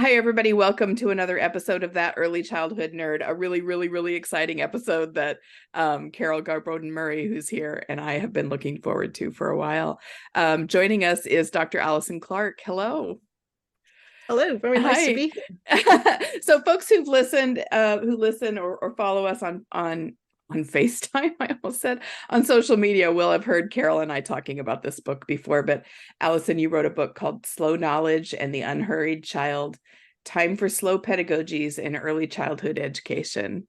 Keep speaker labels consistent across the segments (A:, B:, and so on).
A: Hi, everybody. Welcome to another episode of That Early Childhood Nerd, a really, really, really exciting episode that Carol Garboden Murray, who's here, and I have been looking forward to for a while. Joining us is Dr. Alison Clark. Hello.
B: Hello, very nice to
A: Hi.
B: be here.
A: So folks who listen or follow us on FaceTime, I almost said, on social media will have heard Carol and I talking about this book before. But Alison, you wrote a book called Slow Knowledge and the Unhurried Child, Time for Slow Pedagogies in Early Childhood Education.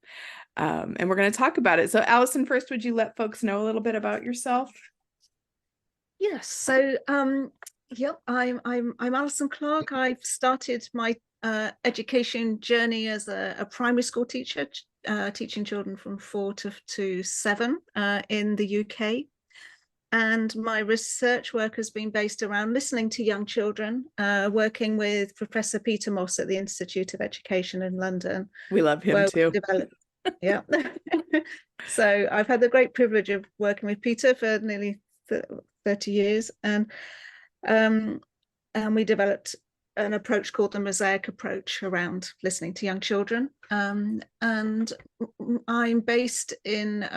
A: And we're going to talk about it. So Alison, first, would you let folks know a little bit about yourself?
B: Yes, so yep, I'm Alison Clark. I've started my education journey as a primary school teacher, teaching children from 4 to 7 in the UK. And my research work has been based around listening to young children, working with Professor Peter Moss at the Institute of Education in London.
A: We love him too.
B: Yeah. So I've had the great privilege of working with Peter for nearly 30 years, and we developed an approach called the Mosaic approach around listening to young children. And I'm based in,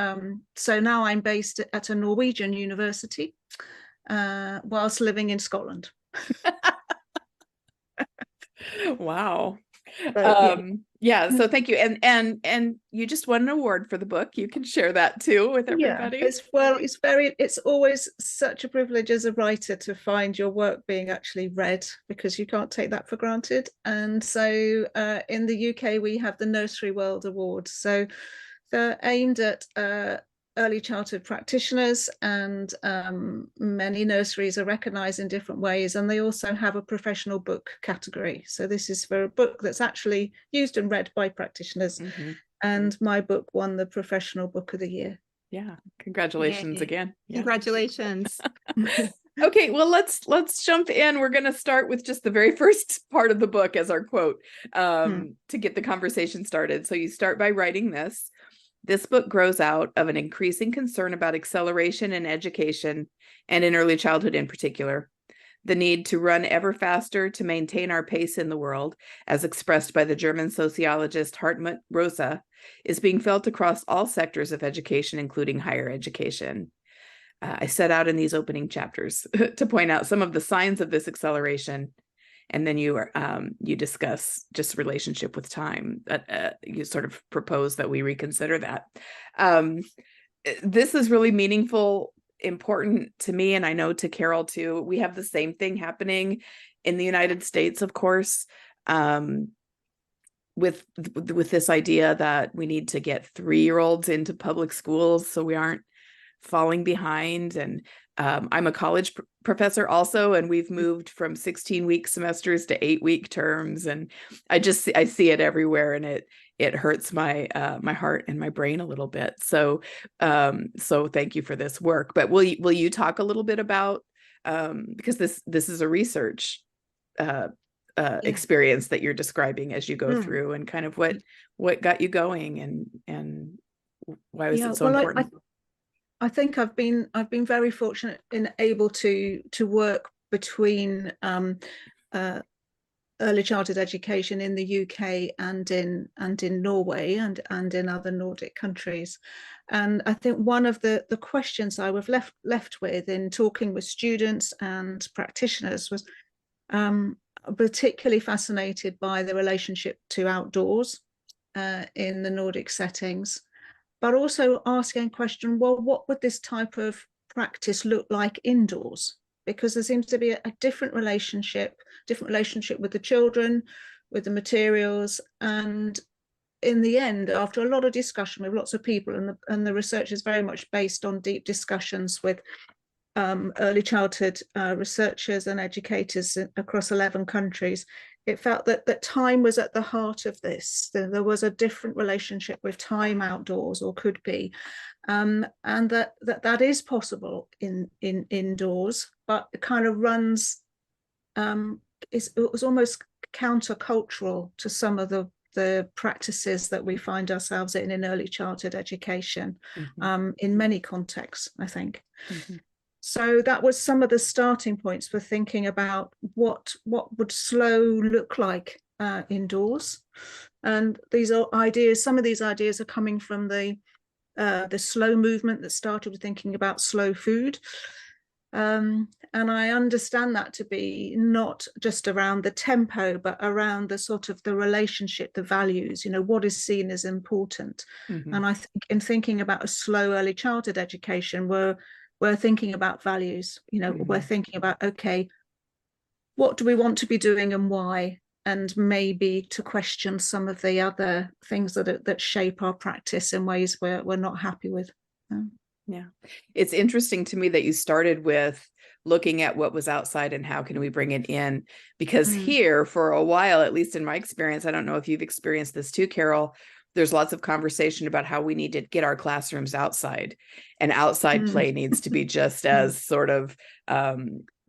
B: so now I'm based at a Norwegian university whilst living in Scotland.
A: Wow.
B: So,
A: yeah, so thank you. And you just won an award for the book. You can share that too with everybody.
B: It's always such a privilege as a writer to find your work being actually read, because you can't take that for granted. And so in the UK we have the Nursery World Award. So they're aimed at early childhood practitioners, and many nurseries are recognized in different ways, and they also have a professional book category. So this is for a book that's actually used and read by practitioners. And my book won the Professional Book of the Year.
A: Yeah, congratulations again.
C: Yeah. Congratulations.
A: Okay, well, let's jump in. We're going to start with just the very first part of the book as our quote to get the conversation started. So you start by writing this. This book grows out of an increasing concern about acceleration in education, and in early childhood in particular. The need to run ever faster to maintain our pace in the world, as expressed by the German sociologist Hartmut Rosa, is being felt across all sectors of education, including higher education. I set out in these opening chapters to point out some of the signs of this acceleration, and then you discuss just relationship with time. You sort of propose that we reconsider that. This is really meaningful, important to me, and I know to Carol too. We have the same thing happening in the United States, of course, with this idea that we need to get 3-year-olds into public schools so we aren't falling behind. And I'm a college professor also, and we've moved from 16-week semesters to 8-week terms, and I see it everywhere, and it hurts my my heart and my brain a little bit. So thank you for this work. But will you talk a little bit about because this is a research experience that you're describing as you go through, and kind of what got you going, and why was it so important?
B: I think I've been very fortunate in able to work between early childhood education in the UK and in Norway and in other Nordic countries. And I think one of the questions I was left with in talking with students and practitioners was particularly fascinated by the relationship to outdoors in the Nordic settings, but also asking a question, well, what would this type of practice look like indoors? Because there seems to be a different relationship with the children, with the materials. And in the end, after a lot of discussion with lots of people, and the research is very much based on deep discussions with early childhood researchers and educators across 11 countries, it felt that time was at the heart of this. There was a different relationship with time outdoors, or could be, and that is possible in indoors, but it kind of runs. It was almost countercultural to some of the practices that we find ourselves in early childhood education, in many contexts, I think. So that was some of the starting points for thinking about what would slow look like indoors. And these are ideas, some of these ideas are coming from the slow movement that started with thinking about slow food. And I understand that to be not just around the tempo, but around the sort of the relationship, the values, what is seen as important. And I think in thinking about a slow early childhood education, we're thinking about values, we're thinking about, okay, what do we want to be doing and why? And maybe to question some of the other things that shape our practice in ways we're not happy with.
A: Yeah. It's interesting to me that you started with looking at what was outside and how can we bring it in, because here for a while, at least in my experience, I don't know if you've experienced this too, Carol, there's lots of conversation about how we need to get our classrooms outside, and outside play needs to be just as sort of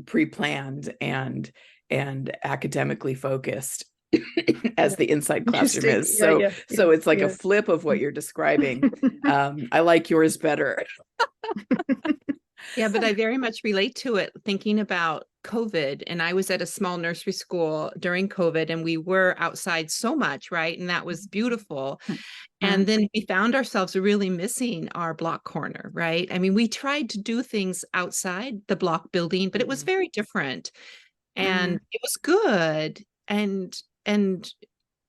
A: pre-planned and academically focused as the inside classroom is. So it's like a flip of what you're describing. I like yours better.
C: Yeah, but I very much relate to it, thinking about COVID. And I was at a small nursery school during COVID, and we were outside so much, right? And that was beautiful. And then we found ourselves really missing our block corner, right? I mean, we tried to do things outside the block building, but it was very different. And it was good. And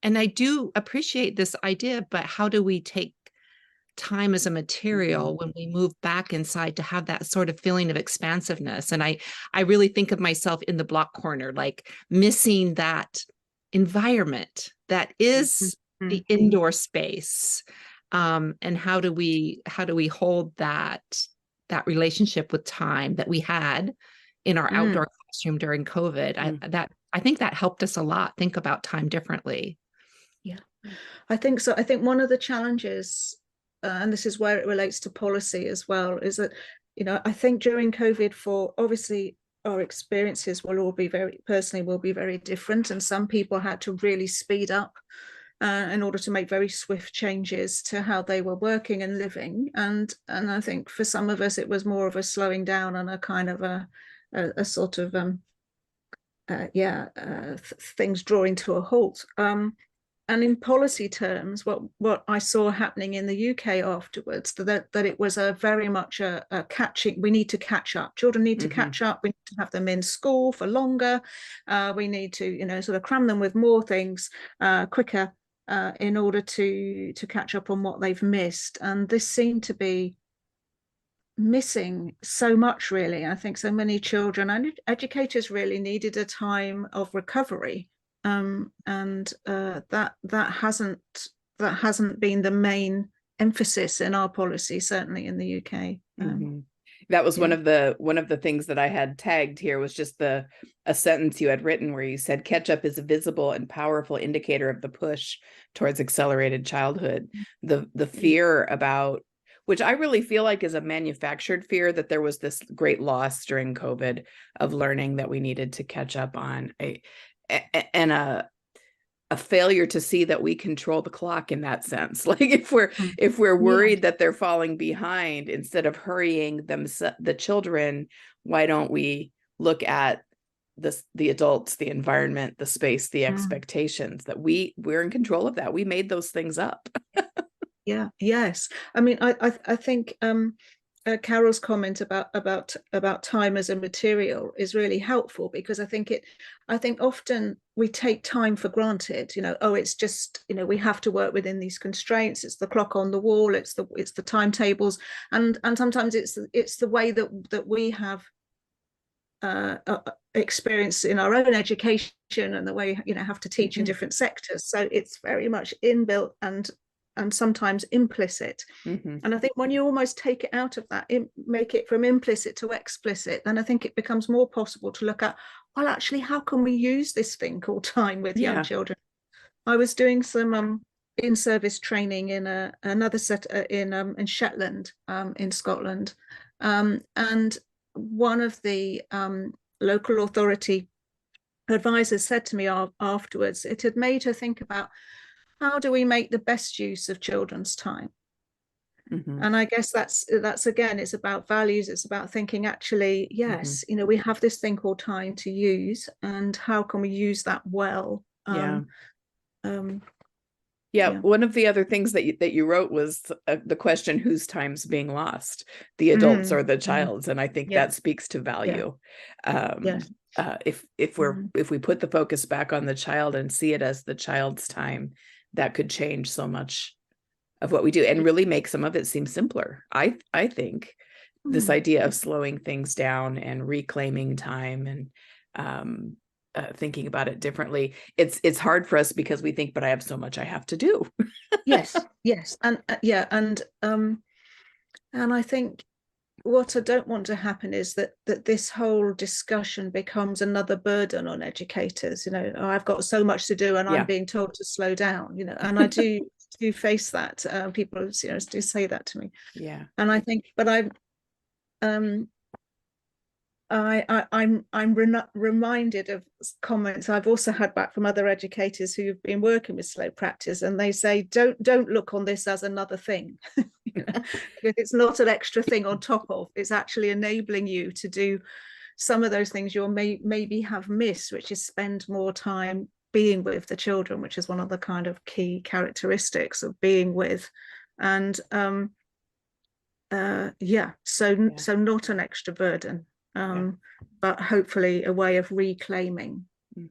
C: I do appreciate this idea, but how do we take time as a material when we move back inside to have that sort of feeling of expansiveness? And I really think of myself in the block corner, like missing that environment that is the indoor space. And how do we hold that relationship with time that we had in our outdoor classroom during COVID? I think that helped us a lot think about time differently.
B: Yeah, I think so. I think one of the challenges, and this is where it relates to policy as well, is that, I think during COVID, for obviously our experiences will be very different. And some people had to really speed up in order to make very swift changes to how they were working and living. And I think for some of us, it was more of a slowing down and a kind of a sort of, things drawing to a halt. And in policy terms, what I saw happening in the UK afterwards, that it was very much a catching. We need to catch up. Children need to catch up. We need to have them in school for longer. We need to, sort of cram them with more things quicker in order to catch up on what they've missed. And this seemed to be missing so much, really. I think so many children and educators really needed a time of recovery. And that hasn't been the main emphasis in our policy, certainly in the UK.
A: That was one of the things that I had tagged here, was just a sentence you had written where you said, catch up is a visible and powerful indicator of the push towards accelerated childhood. The fear about, which I really feel like is a manufactured fear, that there was this great loss during COVID of learning that we needed to catch up on, and a failure to see that we control the clock in that sense. Like if we're worried that they're falling behind, instead of hurrying the children, why don't we look at the adults, the environment, the space, the expectations, that we're in control of that. We made those things up.
B: Yes. I mean, I think Carol's comment about time as a material is really helpful, because I think often we take time for granted. It's just, we have to work within these constraints. It's the clock on the wall. It's the timetables, and sometimes it's the way that we have experience in our own education, and the way have to teach in different sectors. So it's very much inbuilt and sometimes implicit. And I think when you almost take it out of that, make it from implicit to explicit, then I think it becomes more possible to look at, well, actually, how can we use this thing called time with young children? I was doing some in-service training in another set in Shetland, in Scotland, and one of the local authority advisors said to me afterwards, it had made her think about, how do we make the best use of children's time? And I guess that's again, it's about values. It's about thinking, actually, yes, we have this thing called time to use, and how can we use that well?
A: Yeah, one of the other things that you wrote was the question, whose time's being lost, the adults or the child's, and I think that speaks to value. If we put the focus back on the child and see it as the child's time, that could change so much of what we do and really make some of it seem simpler. I think this idea of slowing things down and reclaiming time and thinking about it differently. It's hard for us because we think, but I have so much I have to do.
B: yes, and and I think what I don't want to happen is that this whole discussion becomes another burden on educators. I've got so much to do, and I'm being told to slow down. And I do face that. People, do say that to me.
A: Yeah,
B: and I think, but I'm reminded of comments I've also had back from other educators who've been working with slow practice, and they say, don't look on this as another thing. It's not an extra thing on top of. It's actually enabling you to do some of those things you maybe have missed, which is spend more time being with the children, which is one of the kind of key characteristics of being with. And so not an extra burden. But hopefully a way of reclaiming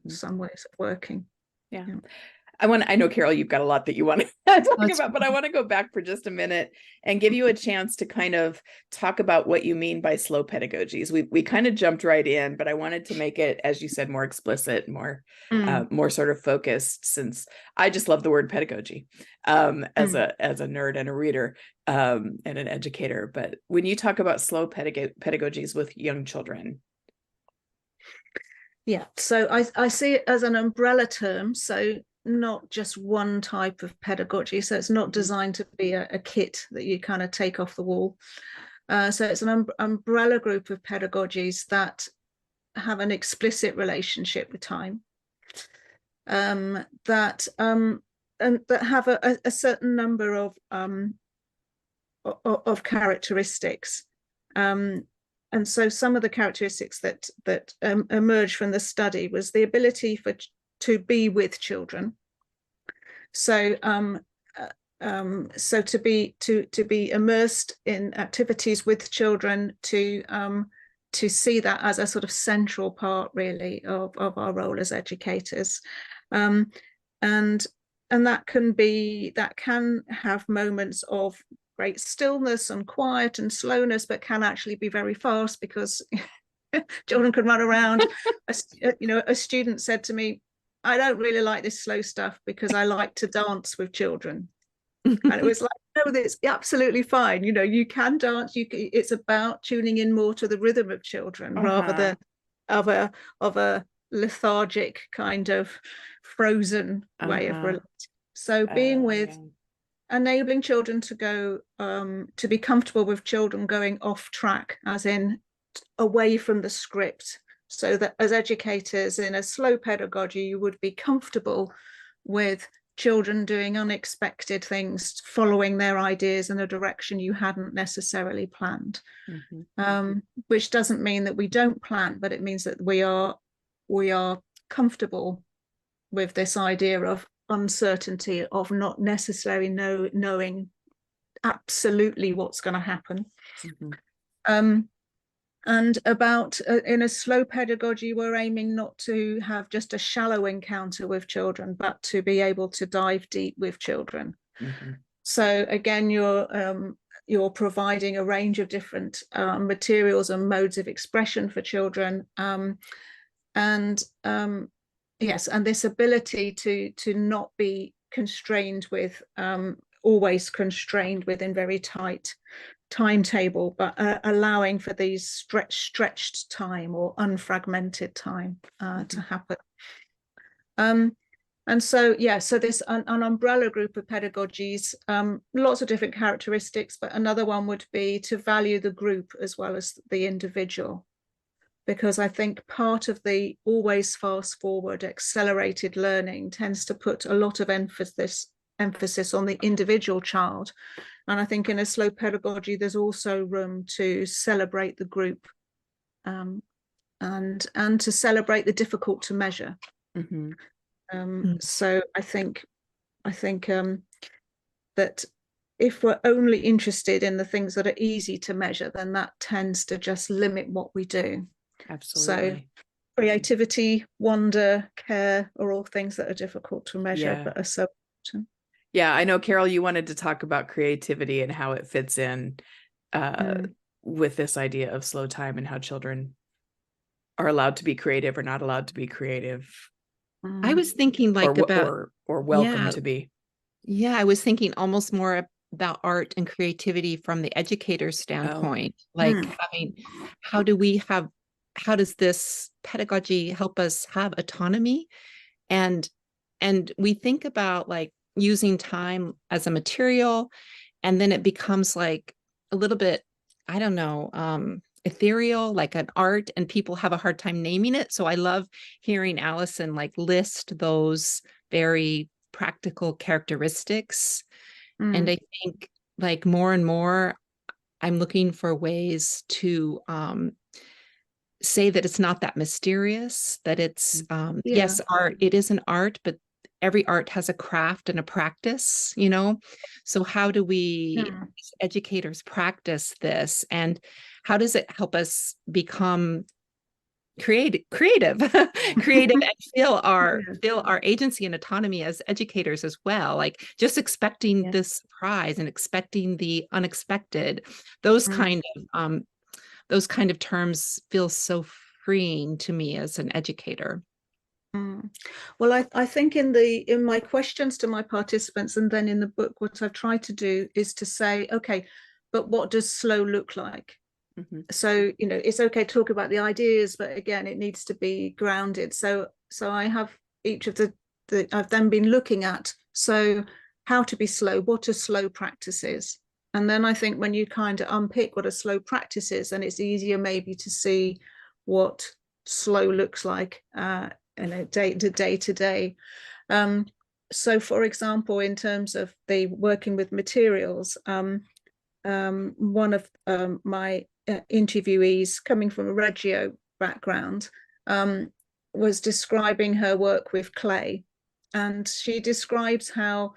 B: some ways of working.
A: I know, Carol, you've got a lot that you want to talk about, but I want to go back for just a minute and give you a chance to kind of talk about what you mean by slow pedagogies. We kind of jumped right in, but I wanted to make it, as you said, more explicit, more sort of focused, since I just love the word pedagogy as a nerd and a reader and an educator. But when you talk about slow pedagogies with young children.
B: Yeah, so I see it as an umbrella term. So not just one type of pedagogy. So it's not designed to be a kit that you kind of take off the wall. So it's an umbrella group of pedagogies that have an explicit relationship with time, that have a certain number of characteristics. And so some of the characteristics that emerged from the study was the ability to be with children. So to be immersed in activities with children, to see that as a sort of central part really of our role as educators. And that can have moments of great stillness and quiet and slowness, but can actually be very fast because children can run around. A student said to me, I don't really like this slow stuff because I like to dance with children. And it was like, no, that's absolutely fine. You can dance. It's about tuning in more to the rhythm of children rather than of a lethargic kind of frozen way of relating. So being with, enabling children to go, to be comfortable with children going off track, as in away from the script. So that as educators in a slow pedagogy, you would be comfortable with children doing unexpected things, following their ideas in a direction you hadn't necessarily planned. Which doesn't mean that we don't plan, but it means that we are comfortable with this idea of uncertainty, of not necessarily knowing absolutely what's going to happen. And about in a slow pedagogy, we're aiming not to have just a shallow encounter with children, but to be able to dive deep with children. So again, you're providing a range of different materials and modes of expression for children. Yes, and this ability to not be constrained with, always constrained within very tight timetable, but allowing for these stretched time or unfragmented time to happen. And so, so this an umbrella group of pedagogies, lots of different characteristics, but another one would be to value the group as well as the individual. Because I think part of the always fast forward accelerated learning tends to put a lot of emphasis on the individual child. And I think in a slow pedagogy, there's also room to celebrate the group and to celebrate the difficult to measure. So I think that if we're only interested in the things that are easy to measure, then that tends to just limit what we do.
A: Absolutely.
B: So creativity, wonder, care are all things that are difficult to measure,
A: Yeah.
B: but are so important.
A: Yeah, I know, Carol, you wanted to talk about creativity and how it fits in with this idea of slow time and how children are allowed to be creative or not allowed to be creative.
C: I was thinking like
A: or welcome to be.
C: Yeah, I was thinking almost more about art and creativity from the educator's standpoint. Like having, how does this pedagogy help us have autonomy? And we think about like using time as a material, and then it becomes like a little bit, I don't know, ethereal, like an art, and people have a hard time naming it. So I love hearing Alison like list those very practical characteristics. And I think like more and more, I'm looking for ways to say that it's not that mysterious, that it's yes, art, it is an art, but every art has a craft and a practice, you know? So how do we as educators practice this, and how does it help us become creative and feel our agency and autonomy as educators as well? Like just expecting this surprise and expecting the unexpected, those kind of terms feel so freeing to me as an educator.
B: Well, I think in my questions to my participants and then in the book, what I've tried to do is to say, okay, but what does slow look like? So, you know, it's okay to talk about the ideas, but again, it needs to be grounded. So I have each of I've then been looking at, so how to be slow, what are slow practices? And then I think when you kind of unpick what a slow practice is, then it's easier maybe to see what slow looks like in a day to day. So for example, in terms of the working with materials, one of my interviewees coming from a Reggio background was describing her work with clay, and she describes how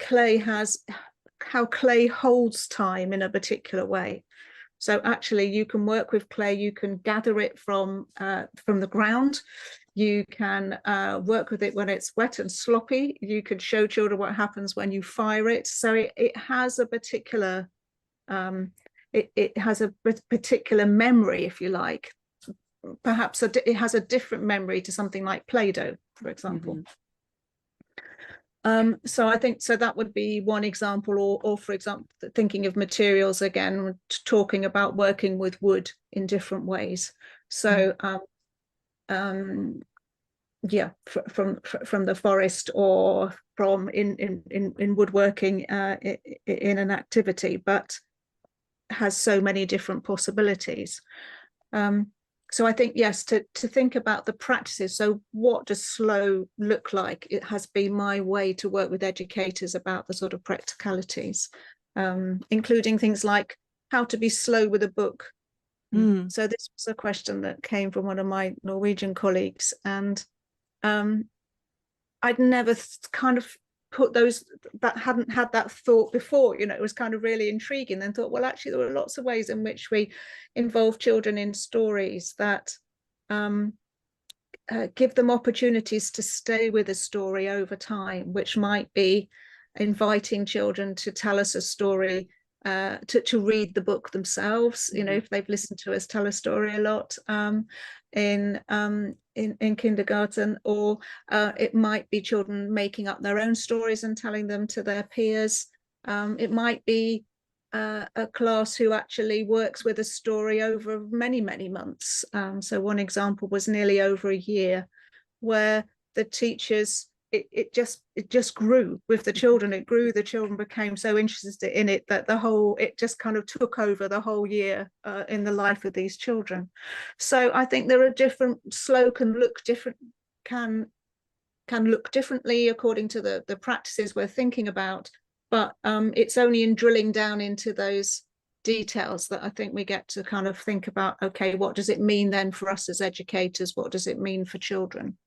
B: clay holds time in a particular way. So actually you can work with clay, you can gather it from the ground, you can work with it when it's wet and sloppy, you can show children what happens when you fire it. So it has a particular it has a particular memory, if you like. Perhaps it has a different memory to something like Play-Doh, for example. So I think that would be one example, or for example, thinking of materials again, talking about working with wood in different ways. So yeah, from the forest, or from in woodworking in an activity, but has so many different possibilities. So I think, yes, to think about the practices. So what does slow look like? It has been my way to work with educators about the sort of practicalities, including things like how to be slow with a book. So this was a question that came from one of my Norwegian colleagues, and I'd never kind of put those, that hadn't had that thought before, you know. It was kind of really intriguing. Then thought, well, actually there were lots of ways in which we involve children in stories that give them opportunities to stay with a story over time, which might be inviting children to tell us a story, to read the book themselves, you know, if they've listened to us tell a story a lot in kindergarten, or it might be children making up their own stories and telling them to their peers. It might be a class who actually works with a story over many months. So one example was nearly over a year, where the teachers, it just grew with the children. It grew. The children became so interested in it that it just kind of took over the whole year in the life of these children. So I think there are slow can look differently according to the practices we're thinking about. But it's only in drilling down into those details that I think we get to kind of think about, okay, what does it mean then for us as educators? What does it mean for children?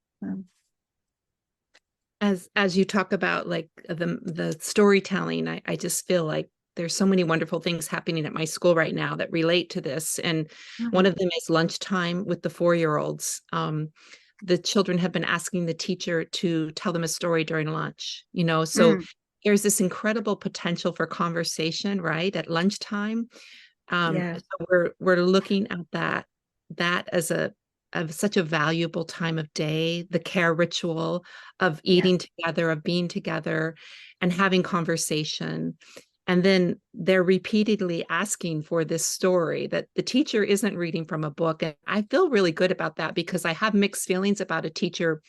C: As you talk about like the storytelling, I just feel like there's so many wonderful things happening at my school right now that relate to this. And one of them is lunchtime with the 4-year-olds. The children have been asking the teacher to tell them a story during lunch, so there's this incredible potential for conversation, right, at lunchtime. So we're looking at that as such a valuable time of day, the care ritual of eating together, of being together and having conversation. And then they're repeatedly asking for this story that the teacher isn't reading from a book. And I feel really good about that, because I have mixed feelings about a teacher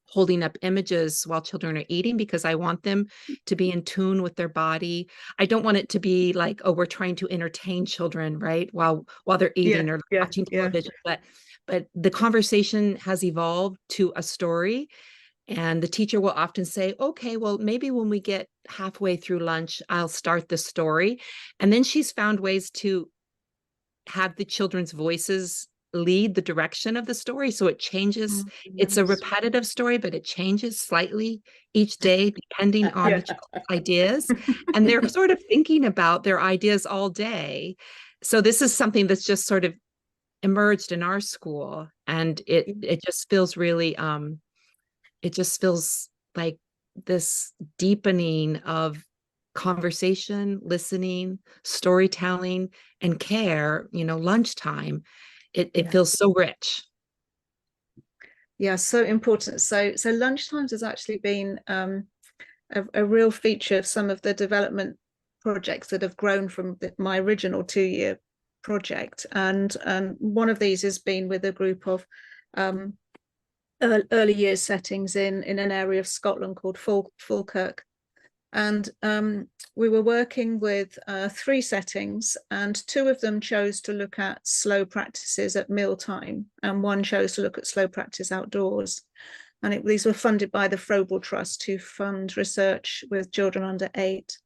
C: holding up images while children are eating, because I want them to be in tune with their body. I don't want it to be like, oh, we're trying to entertain children, right, while they're eating or watching television. But the conversation has evolved to a story. And the teacher will often say, okay, well, maybe when we get halfway through lunch, I'll start the story. And then she's found ways to have the children's voices lead the direction of the story. So it changes. It's a repetitive story, but it changes slightly each day, depending on the child's ideas. And they're sort of thinking about their ideas all day. So this is something that's just sort of emerged in our school. And it just feels really, it just feels like this deepening of conversation, listening, storytelling, and care, lunchtime. It feels so rich.
B: Yeah, so important. So lunchtimes has actually been a real feature of some of the development projects that have grown from my original 2-year project. And one of these has been with a group of early years settings in an area of Scotland called Falkirk. And we were working with 3 settings, and 2 of them chose to look at slow practices at mealtime, and 1 chose to look at slow practice outdoors. And these were funded by the Frobel Trust, who fund research with children under 8.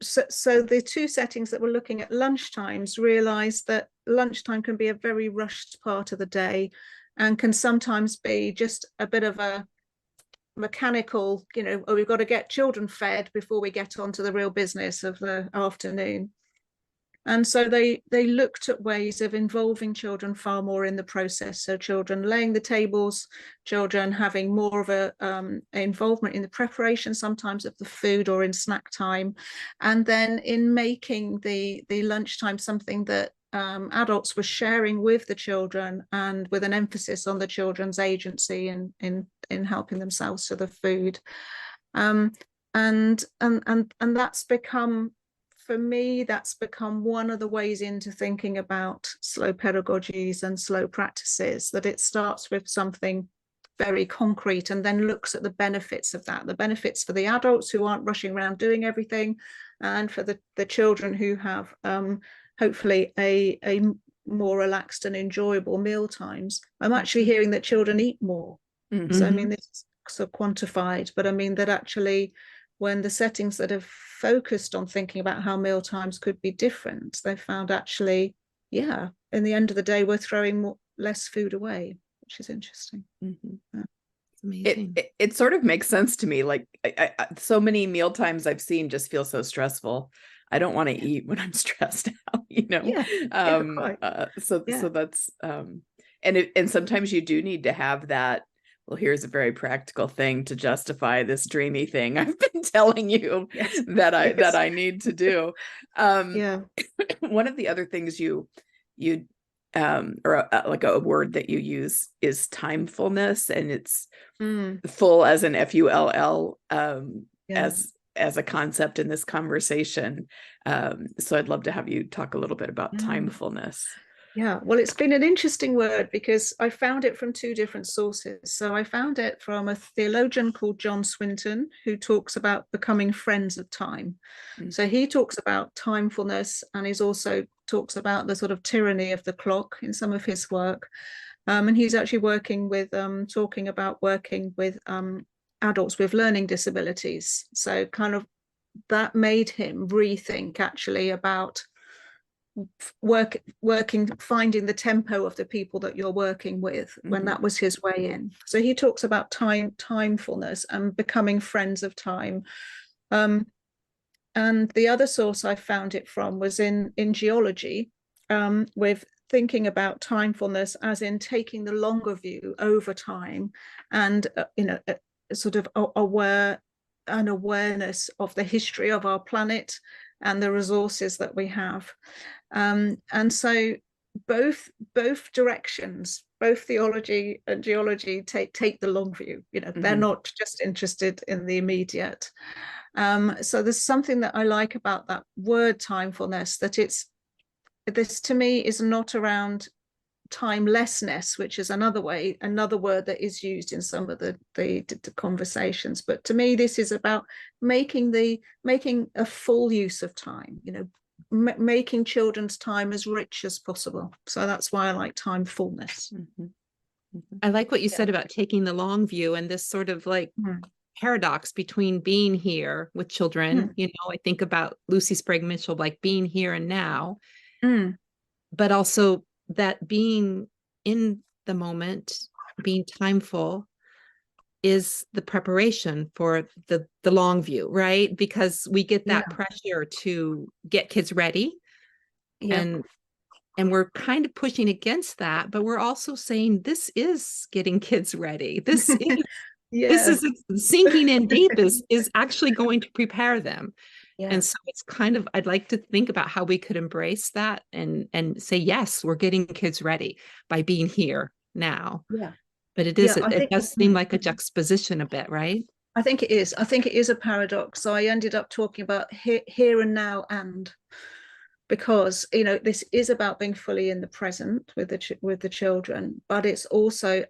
B: So the 2 settings that were looking at lunchtimes realized that lunchtime can be a very rushed part of the day, and can sometimes be just a bit of a mechanical, oh, we've got to get children fed before we get on to the real business of the afternoon. And so they looked at ways of involving children far more in the process. So children laying the tables, children having more of a involvement in the preparation, sometimes of the food or in snack time, and then in making the lunchtime something that adults were sharing with the children, and with an emphasis on the children's agency in helping themselves to the food. And that's become, for me, that's become one of the ways into thinking about slow pedagogies and slow practices, that it starts with something very concrete and then looks at the benefits of that, the benefits for the adults who aren't rushing around doing everything, and for the children who have hopefully a more relaxed and enjoyable meal times. I'm actually hearing that children eat more. So I mean, this is so quantified, but I mean that actually when the settings that have focused on thinking about how meal times could be different, they found actually, in the end of the day, we're throwing less food away, which is interesting.
C: Amazing.
A: It sort of makes sense to me. Like I so many meal times I've seen just feel so stressful. I don't want to eat when I'm stressed out, So that's and sometimes you do need to have that. Well, here's a very practical thing to justify this dreamy thing I've been telling you that I need to do. One of the other things you like a word that you use is timefulness, and it's full as an FULL as a concept in this conversation. So I'd love to have you talk a little bit about timefulness.
B: Yeah, well, it's been an interesting word because I found it from 2 different sources. So I found it from a theologian called John Swinton, who talks about becoming friends of time. So he talks about timefulness, and he's also talks about the sort of tyranny of the clock in some of his work. And he's actually talking about working with adults with learning disabilities. So kind of that made him rethink actually about finding the tempo of the people that you're working with, when that was his way in. So he talks about timefulness and becoming friends of time. And the other source I found it from was in geology, with thinking about timefulness as in taking the longer view over time, and sort of awareness of the history of our planet and the resources that we have. And so both directions, both theology and geology, take the long view. They're not just interested in the immediate. So there's something that I like about that word timefulness, that this to me is not around timelessness, which is another word that is used in some of the conversations. But to me, this is about making a full use of time, making children's time as rich as possible. So that's why I like timefulness.
C: I like what you said about taking the long view, and this sort of like paradox between being here with children. I think about Lucy Sprague Mitchell, like being here and now, but also that being in the moment, being timeful, is the preparation for the long view, right? Because we get that pressure to get kids ready, and we're kind of pushing against that, but we're also saying this is getting kids ready. This is this is sinking in deep is actually going to prepare them. And so it's kind of, I'd like to think about how we could embrace that and say, yes, we're getting kids ready by being here now. But it does seem like a juxtaposition a bit, right?
B: I think it is. I think it is a paradox. So I ended up talking about here and now, and because this is about being fully in the present with the children, but it's also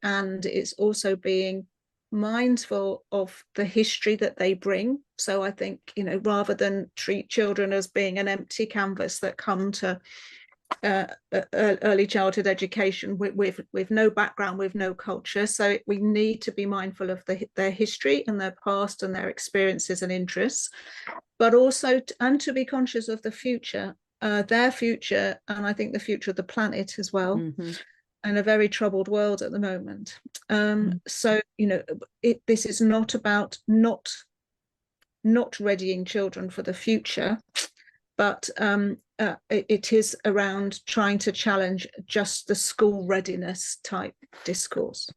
B: being mindful of the history that they bring. So I think rather than treat children as being an empty canvas that come to early childhood education with no background, with no culture, so we need to be mindful of their history and their past and their experiences and interests, but also to be conscious of the future, their future, and I think the future of the planet as well. In a very troubled world at the moment. So this is not about not readying children for the future, but it is around trying to challenge just the school readiness type discourse.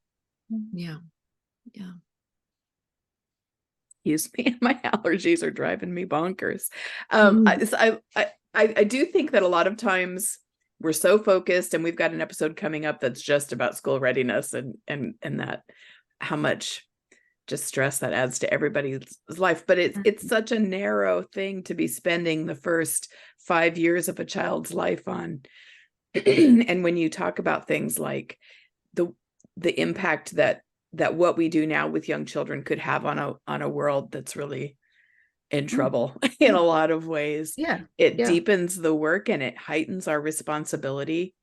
A: Excuse me, my allergies are driving me bonkers. I do think that a lot of times we're so focused, and we've got an episode coming up that's just about school readiness and that how much just stress that adds to everybody's life. But it's such a narrow thing to be spending the first 5 years of a child's life on. And when you talk about things like the impact that what we do now with young children could have on a world that's really in trouble in a lot of ways. It deepens the work, and it heightens our responsibility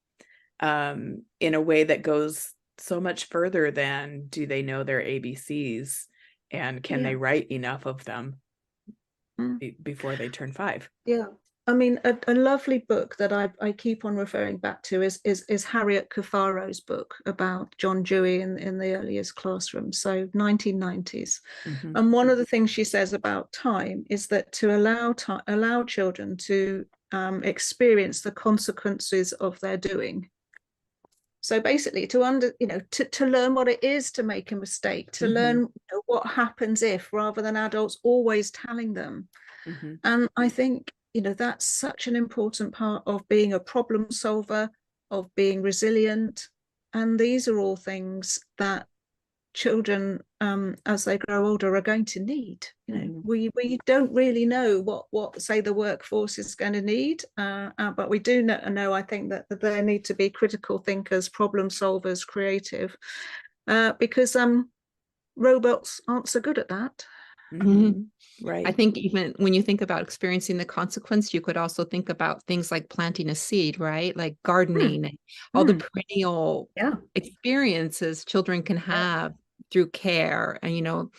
A: in a way that goes so much further than, do they know their ABCs, and can they write enough of them before they turn 5?
B: I mean, a lovely book that I keep on referring back to is Harriet Cafaro's book about John Dewey in the earliest classroom, so 1990s. And one of the things she says about time is that to allow children to experience the consequences of their doing. So basically, to learn what it is to make a mistake, to learn what happens if, rather than adults always telling them. And I think that's such an important part of being a problem solver, of being resilient. And these are all things that children, as they grow older, are going to need. We don't really know what say the workforce is going to need, but we do know, I think, that there need to be critical thinkers, problem solvers, creative, because robots aren't so good at that.
A: Right.
C: I think even when you think about experiencing the consequence, you could also think about things like planting a seed, right? Like gardening and all the perennial experiences children can have through care. And,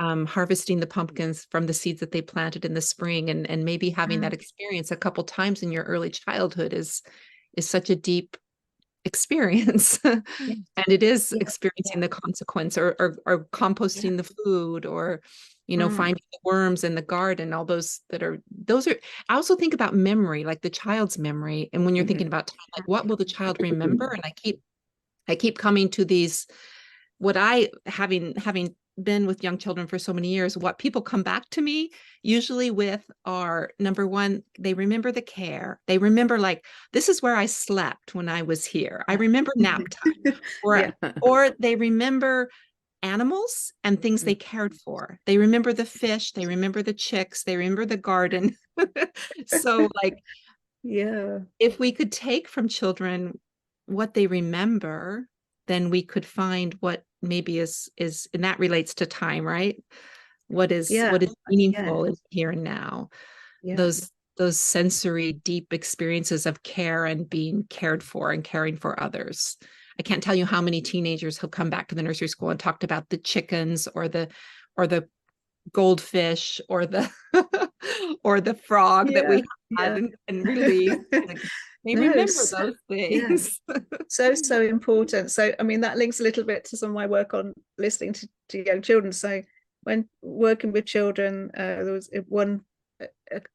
C: harvesting the pumpkins from the seeds that they planted in the spring, and maybe having that experience a couple times in your early childhood is such a deep experience. And it is experiencing the consequence, or composting the food, or finding the worms in the garden, all those are I also think about memory, like the child's memory. And when you're thinking about time, like what will the child remember? And I keep coming to these, what I, having been with young children for so many years, what people come back to me usually with are, number one, they remember the care. They remember, like, this is where I slept when I was here. I remember nap time. Or they remember animals and things they cared for. They remember the fish, they remember the chicks, they remember the garden. So, like, if we could take from children what they remember, then we could find what maybe is, and that relates to time, right? What is meaningful is here and now. Those sensory, deep experiences of care and being cared for and caring for others. I can't tell you how many teenagers have come back to the nursery school and talked about the chickens, or the goldfish, or the or the frog that we had and released. Like, they remember those things.
B: So important. So, I mean, that links a little bit to some of my work on listening to young children. So when working with children, there was one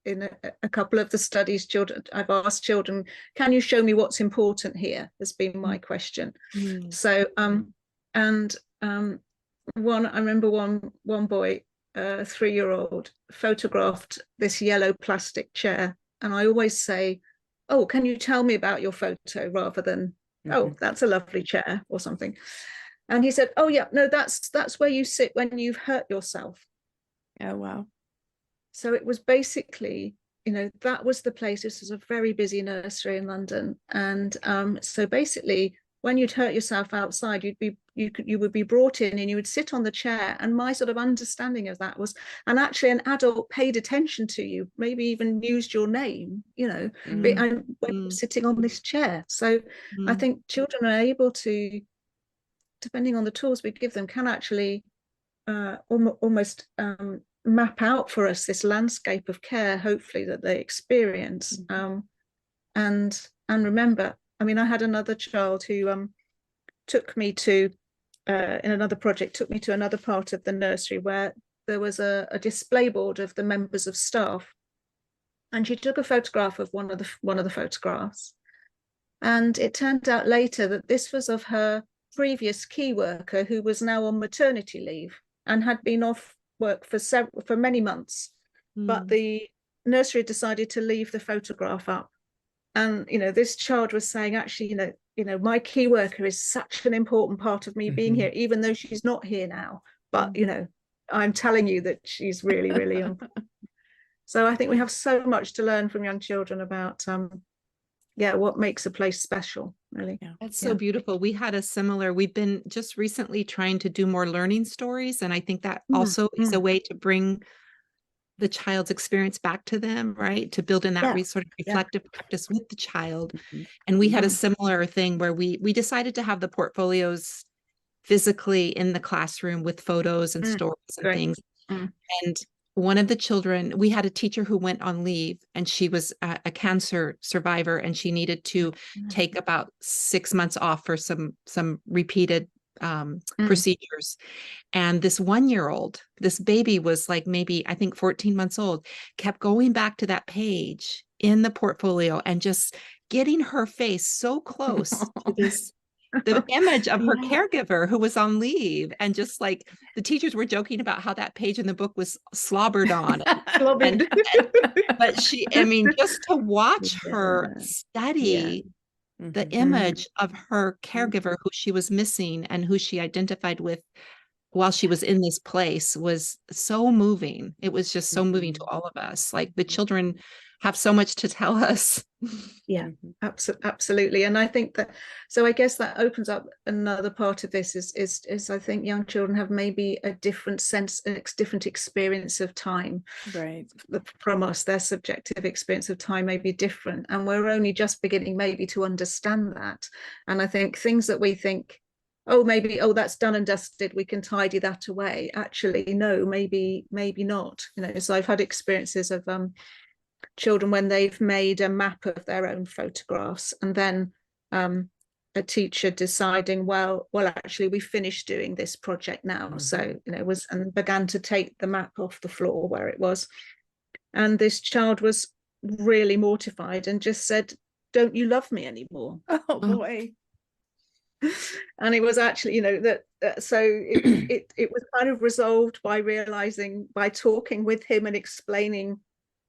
B: in a couple of the studies, I've asked children, can you show me what's important here? Has been my question. So I remember one boy, a 3-year-old, photographed this yellow plastic chair, and I always say, oh, can you tell me about your photo, rather than oh, that's a lovely chair or something. And he said, oh yeah, no, that's where you sit when you've hurt yourself.
A: Oh wow.
B: So it was basically, that was the place. This was a very busy nursery in London. And so basically, when you'd hurt yourself outside, you would be brought in and you would sit on the chair. And my sort of understanding of that was, and actually an adult paid attention to you, maybe even used your name, and sitting on this chair. So I think children are able to, depending on the tools we give them, can actually almost map out for us this landscape of care, hopefully, that they experience. And remember, I mean, I had another child who took me to, in another project, took me to another part of the nursery where there was a display board of the members of staff. And she took a photograph of one of the photographs. And it turned out later that this was of her previous key worker, who was now on maternity leave and had been off work for many months. But the nursery decided to leave the photograph up. And this child was saying, actually, my key worker is such an important part of me being here, even though she's not here now. But I'm telling you that she's really, really important. So I think we have so much to learn from young children about what makes a place special, really.
C: That's so beautiful. We had we've been just recently trying to do more learning stories, and I think that also is a way to bring the child's experience back to them, right? To build in that sort of reflective practice with the child. And we had a similar thing where we decided to have the portfolios physically in the classroom with photos and stories and things. And one of the children, we had a teacher who went on leave, and she was a cancer survivor, and she needed to take about 6 months off for some repeated procedures. And this 1-year-old, this baby was like maybe, I think, 14 months old, kept going back to that page in the portfolio and just getting her face so close to this, the image of her caregiver who was on leave. And just like the teachers were joking about how that page in the book was slobbered on. But she, I mean, just to watch her study the image of her caregiver who she was missing and who she identified with while she was in this place was so moving. It was just so moving to all of us. Like, the children have so much to tell us.
B: Absolutely. And I think that, so I guess that opens up another part of this is I think young children have maybe a different sense, a different experience of time from us. Their subjective experience of time may be different, and we're only just beginning maybe to understand that. And I think things that we think oh, maybe, oh, that's done and dusted, we can tidy that away. Actually, no, maybe not. You know, so I've had experiences of children when they've made a map of their own photographs, and then a teacher deciding, well, actually, we finished doing this project now. So, you know, and began to take the map off the floor where it was. And this child was really mortified and just said, "Don't you love me anymore?"
A: Oh boy.
B: And it was actually, you know, that so it was kind of resolved by realizing, by talking with him and explaining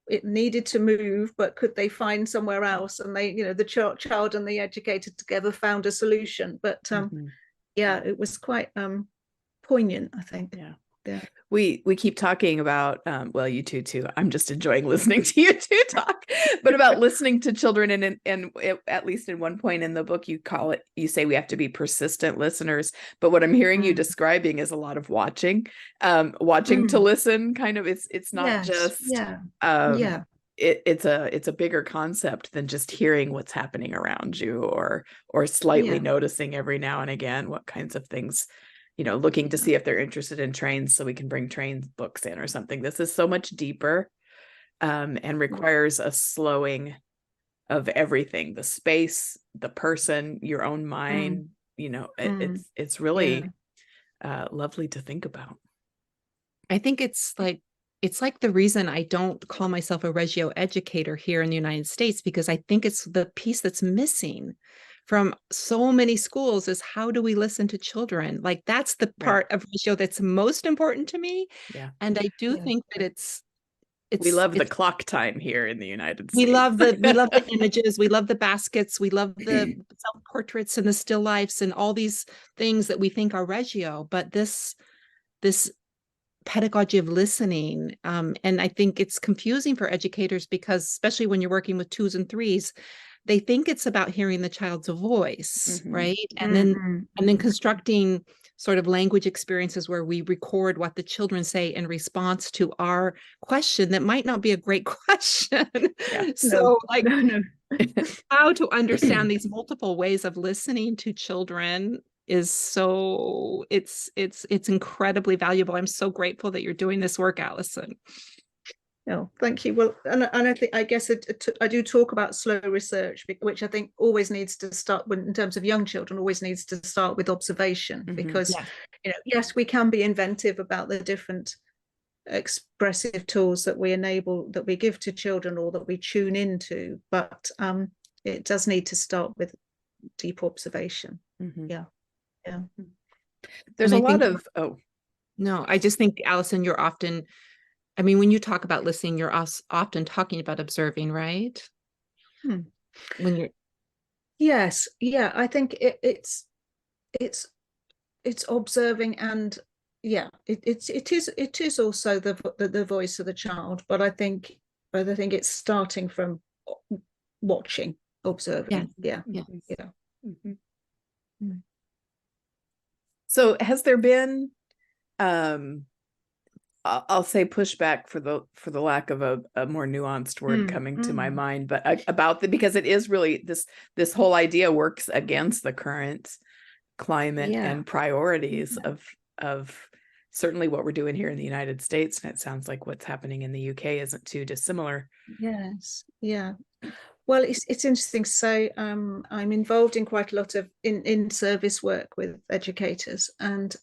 B: it needed to move, but could they find somewhere else? And they, you know, the child and the educator together found a solution. But yeah, it was quite poignant, I think.
A: Yeah. We keep talking about, well, you two too. I'm just enjoying listening to you two talk, but about listening to children. And at least in one point in the book, you say we have to be persistent listeners. But what I'm hearing you describing is a lot of watching to listen. Kind of, it's not just, it's a bigger concept than just hearing what's happening around you, or slightly noticing every now and again what kinds of things, you know, looking to see if they're interested in trains so we can bring train books in or something. This is so much deeper and requires a slowing of everything, the space, the person, your own mind, you know, it's really lovely to think about.
C: I think it's like the reason I don't call myself a Reggio educator here in the United States, because I think it's the piece that's missing from so many schools is, how do we listen to children? Like, that's the part of Reggio that's most important to me.
A: Yeah.
C: And I do think that it's
A: we love the clock time here in the United States.
C: We love the images, we love the baskets, we love the self-portraits and the still lifes and all these things that we think are Reggio. But this pedagogy of listening, and I think it's confusing for educators, because especially when you're working with 2s and 3s, they think it's about hearing the child's voice, right? And then constructing sort of language experiences where we record what the children say in response to our question that might not be a great question. How to understand these multiple ways of listening to children is so, it's incredibly valuable. I'm so grateful that you're doing this work, Alison.
B: Oh, thank you. Well, and I think, I guess I do talk about slow research, which I think always needs to start with, in terms of young children, always needs to start with observation, because you know, yes, we can be inventive about the different expressive tools that we give to children or that we tune into, but it does need to start with deep observation.
A: There's a lot of
C: no, I just think, Alison, you're often, I mean, when you talk about listening, you're often talking about observing, right? When you're,
B: yes, yeah, I think it's observing, and it is also the voice of the child, but I think it's starting from watching, observing.
A: So has there been I'll say pushback for the lack of a more nuanced word coming to my mind, but about because it is really this whole idea works against the current climate and priorities of certainly what we're doing here in the United States, and it sounds like what's happening in the UK isn't too dissimilar.
B: Yes, yeah. Well, it's interesting. So I'm involved in quite a lot of in-service work with educators, and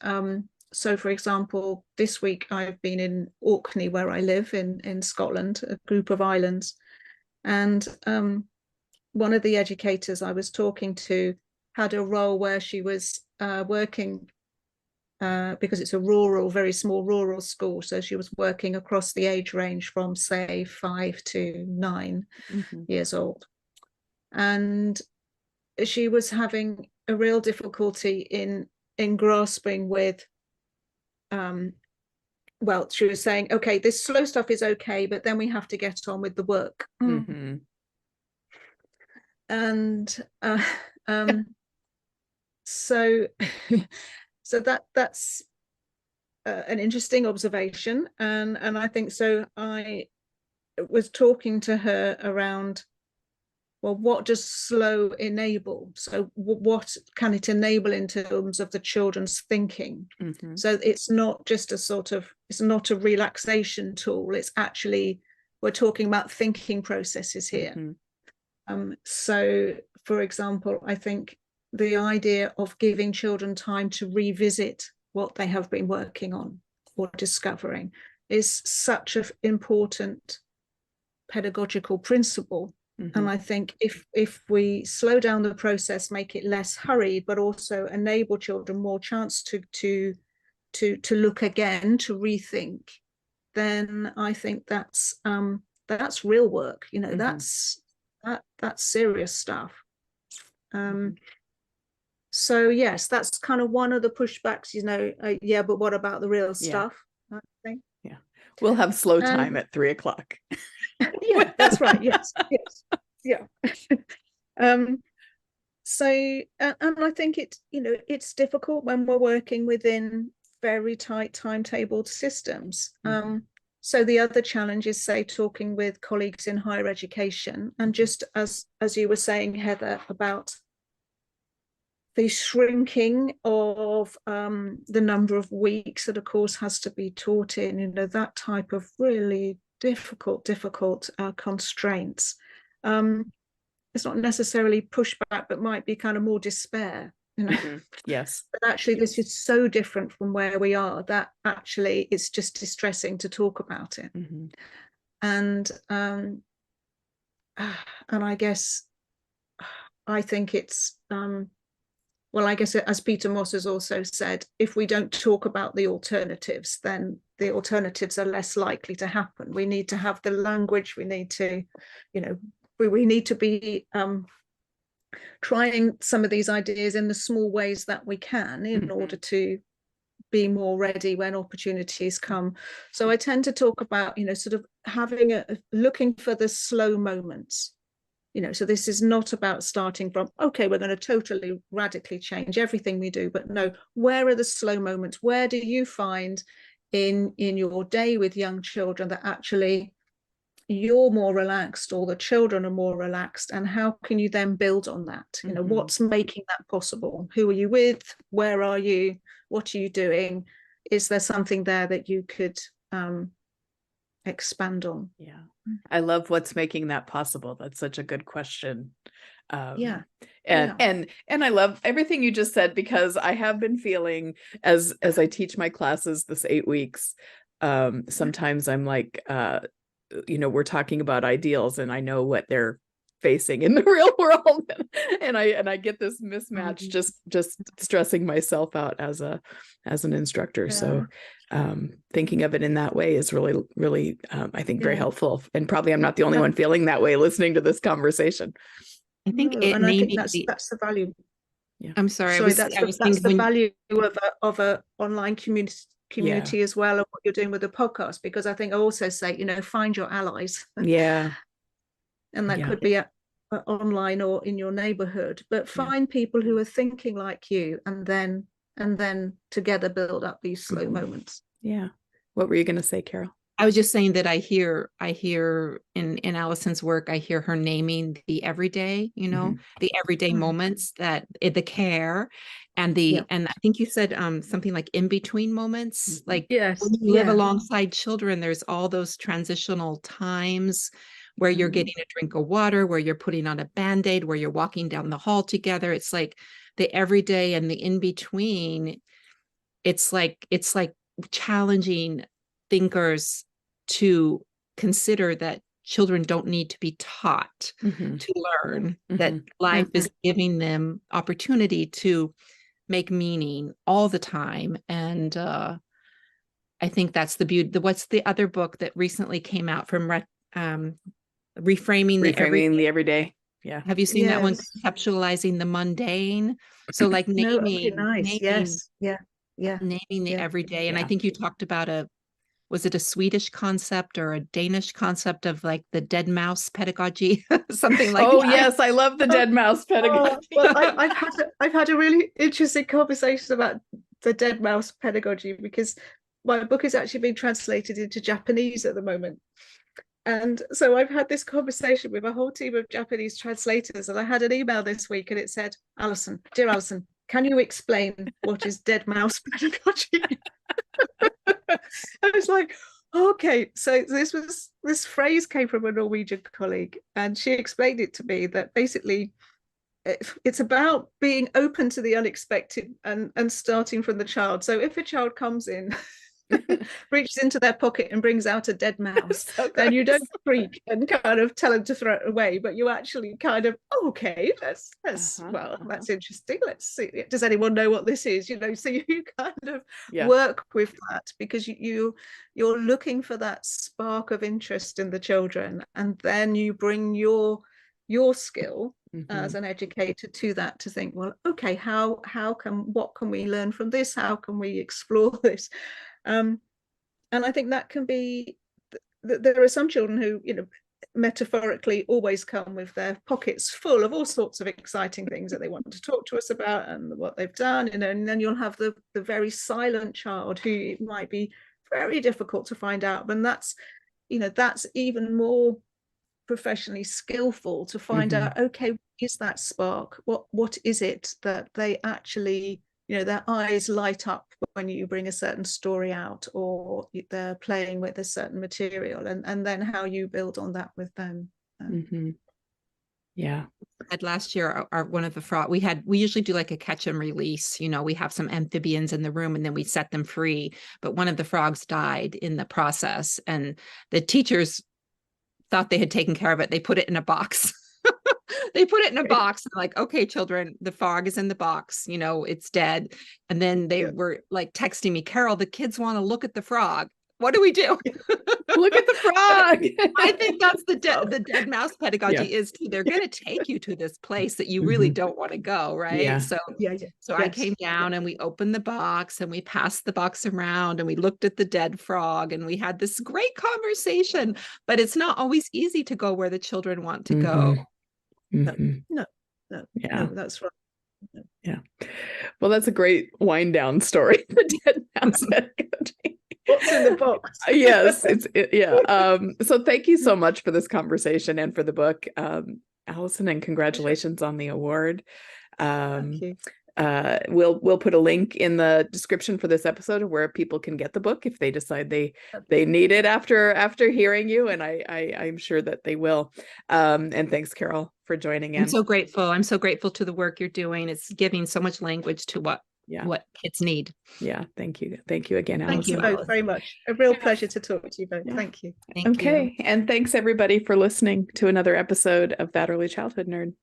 B: so, for example, this week I've been in Orkney, where I live in Scotland, a group of islands, and one of the educators I was talking to had a role where she was working, because it's a very small rural school, so she was working across the age range from, say, 5 to 9 years old, and she was having a real difficulty in grasping with, well, she was saying, okay, this slow stuff is okay, but then we have to get on with the work. And so that's an interesting observation, and I think so. I was talking to her around, well, what does slow enable? So what can it enable in terms of the children's thinking? So it's not just it's not a relaxation tool. It's actually, we're talking about thinking processes here. So, for example, I think the idea of giving children time to revisit what they have been working on or discovering is such an important pedagogical principle. And I think if we slow down the process, make it less hurried, but also enable children more chance to look again, to rethink, then I think that's real work. You know, that's serious stuff. So yes, that's kind of one of the pushbacks. You know, yeah, but what about the real stuff? I think. Yeah,
A: we'll have slow time at 3 o'clock.
B: Yeah, that's right. Yes, yes, yeah. So, and I think it's difficult when we're working within very tight timetabled systems. So the other challenge is, say, talking with colleagues in higher education, and just as you were saying, Heather, about the shrinking of the number of weeks that a course has to be taught in, that type of really difficult constraints. It's not necessarily pushback, but might be kind of more despair.
A: Yes.
B: But actually, this is so different from where we are that actually it's just distressing to talk about it. And I guess I think it's well, I guess as Peter Moss has also said, if we don't talk about the alternatives, then the alternatives are less likely to happen. We need to have the language. We need to, we need to be trying some of these ideas in the small ways that we can in order to be more ready when opportunities come. So I tend to talk about, sort of having looking for the slow moments. So this is not about starting from, okay, we're going to totally radically change everything we do, but no, where are the slow moments? Where do you find in your day with young children that actually you're more relaxed or the children are more relaxed, and how can you then build on that? What's making that possible? Who are you with? Where are you? What are you doing? Is there something there that you could expand on?
A: Yeah, I love what's making that possible. That's such a good question. And I love everything you just said, because I have been feeling as I teach my classes this 8 weeks, sometimes I'm like, we're talking about ideals and I know what they're facing in the real world, and I get this mismatch, just stressing myself out as an instructor. So thinking of it in that way is really I think very helpful, and probably I'm not the only one feeling that way listening to this conversation.
C: I think
B: that's the value.
C: Yeah, I'm sorry.
B: That's the value of a online community as well, of what you're doing with the podcast, because I think I also say, find your allies. And that could be online or in your neighborhood, but find people who are thinking like you, and then together build up these slow moments.
A: Yeah. What were you going to say, Carol?
C: I was just saying that I hear in Alison's work, I hear her naming the everyday, the everyday moments, that the care and and I think you said something like in between moments, like when you live alongside children, there's all those transitional times where you're getting a drink of water, where you're putting on a Band-Aid, where you're walking down the hall together. It's like the everyday and the in between. It's like challenging thinkers to consider that children don't need to be taught to learn, that life is giving them opportunity to make meaning all the time. And I think that's the beauty. What's the other book that recently came out from Reframing the Everyday?
A: Yeah.
C: Have you seen that one? Conceptualizing the mundane. So like naming, naming the everyday. And I think you talked about was it a Swedish concept or a Danish concept of like the dead mouse pedagogy? Something like that.
A: Oh yes, I love the dead mouse pedagogy.
B: Well, I've had a really interesting conversation about the dead mouse pedagogy, because my book is actually being translated into Japanese at the moment. And so I've had this conversation with a whole team of Japanese translators, and I had an email this week and it said, Alison, dear Alison, can you explain what is dead mouse pedagogy? I was like, okay, so this phrase came from a Norwegian colleague, and she explained it to me that basically it's about being open to the unexpected and starting from the child. So if a child comes in, reaches into their pocket and brings out a dead mouse, then you don't freak and kind of tell them to throw it away, but you actually kind of, okay, that's that's interesting. Let's see. Does anyone know what this is? You know, so you kind of work with that, because you're looking for that spark of interest in the children, and then you bring your skill as an educator to that, to think, well, okay, what can we learn from this? How can we explore this? And I think that can be, there are some children who, you know, metaphorically always come with their pockets full of all sorts of exciting things that they want to talk to us about and what they've done, you know, and then you'll have the very silent child who it might be very difficult to find out. And that's, you know, that's even more professionally skillful to find out, okay, is that spark? What is it that they actually, you know, their eyes light up when you bring a certain story out, or they're playing with a certain material, and then how you build on that with them.
C: Yeah. At last year, our one of the frog, we usually do like a catch and release. You know, we have some amphibians in the room and then we set them free. But one of the frogs died in the process, and the teachers thought they had taken care of it. They put it in a box. They put it in a box and like, okay, children, the frog is in the box, you know, it's dead. And then they were like texting me, Carol, the kids want to look at the frog. What do we do?
A: Look at the frog.
C: I think that's the dead mouse pedagogy is too. They're going to take you to this place that you really don't want to go, right?
A: Yeah.
C: So I came down and we opened the box and we passed the box around and we looked at the dead frog and we had this great conversation. But it's not always easy to go where the children want to go.
B: No, that's right.
A: Yeah. Well, that's a great wind down story. The dead mouse pedagogy.
B: What's in the box?
A: Yes, so thank you so much for this conversation and for the book, Alison, and congratulations on the award.
B: Thank you.
A: We'll put a link in the description for this episode of where people can get the book if they decide they need it after hearing you, and I'm sure that they will. And thanks, Carol, for joining in.
C: I'm so grateful. I'm so grateful to the work you're doing. It's giving so much language to what kids need.
A: Yeah, thank you again, Alison.
B: Thank you both very much. A real pleasure to talk to you both. Thank you.
A: Thank you. And thanks everybody for listening to another episode of That Early Childhood Nerd.